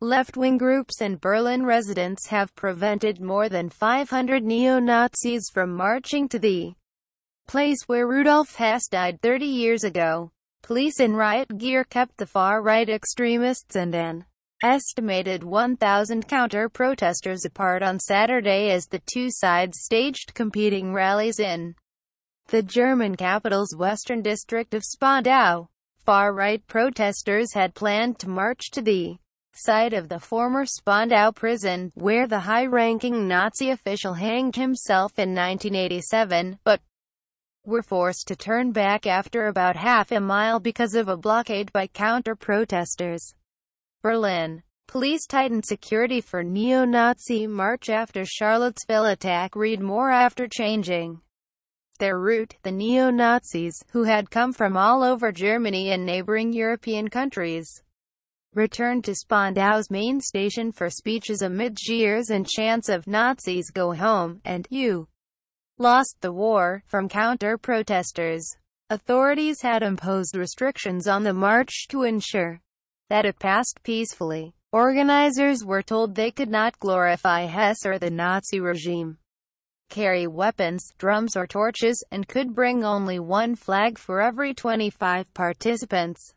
Left-wing groups and Berlin residents have prevented more than 500 neo-Nazis from marching to the place where Rudolf Hess died 30 years ago. Police in riot gear kept the far-right extremists and an estimated 1,000 counter-protesters apart on Saturday as the two sides staged competing rallies in the German capital's western district of Spandau. Far-right protesters had planned to march to the site of the former Spandau prison, where the high-ranking Nazi official hanged himself in 1987, but were forced to turn back after about half a mile because of a blockade by counter-protesters. Berlin. Police tightened security for neo-Nazi march after Charlottesville attack. Read more. After changing their route, the neo-Nazis, who had come from all over Germany and neighbouring European countries, returned to Spandau's main station for speeches amid jeers and chants of "Nazis go home" and "You lost the war" from counter-protesters. Authorities had imposed restrictions on the march to ensure that it passed peacefully. Organizers were told they could not glorify Hess or the Nazi regime, carry weapons, drums or torches, and could bring only one flag for every 25 participants.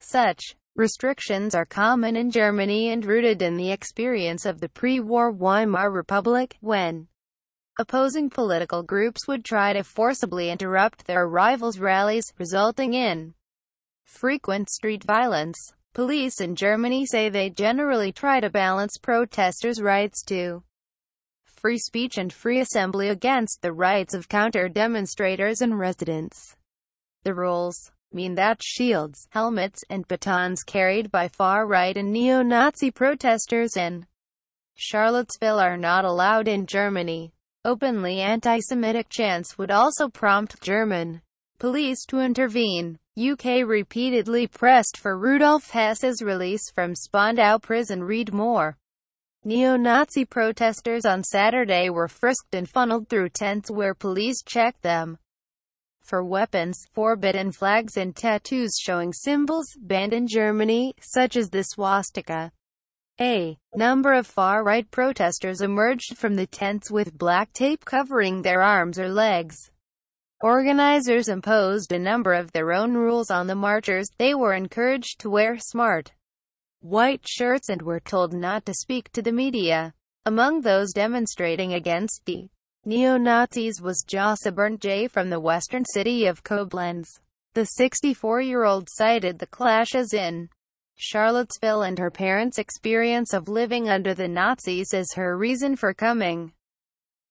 Such restrictions are common in Germany and rooted in the experience of the pre-war Weimar Republic, when opposing political groups would try to forcibly interrupt their rivals' rallies, resulting in frequent street violence. Police in Germany say they generally try to balance protesters' rights to free speech and free assembly against the rights of counter-demonstrators and residents. The rules mean that shields, helmets, and batons carried by far-right and neo-Nazi protesters in Charlottesville are not allowed in Germany. Openly antisemitic chants would also prompt German police to intervene. UK repeatedly pressed for Rudolf Hess's release from Spandau prison. Read more. Neo-Nazi protesters on Saturday were frisked and funneled through tents where police checked them for weapons, forbidden flags and tattoos showing symbols banned in Germany, such as the swastika. A number of far-right protesters emerged from the tents with black tape covering their arms or legs. Organizers imposed a number of their own rules on the marchers. They were encouraged to wear smart white shirts and were told not to speak to the media. Among those demonstrating against the neo-Nazis was Jossa Berntje from the western city of Koblenz. The 64-year-old cited the clashes in Charlottesville and her parents' experience of living under the Nazis as her reason for coming.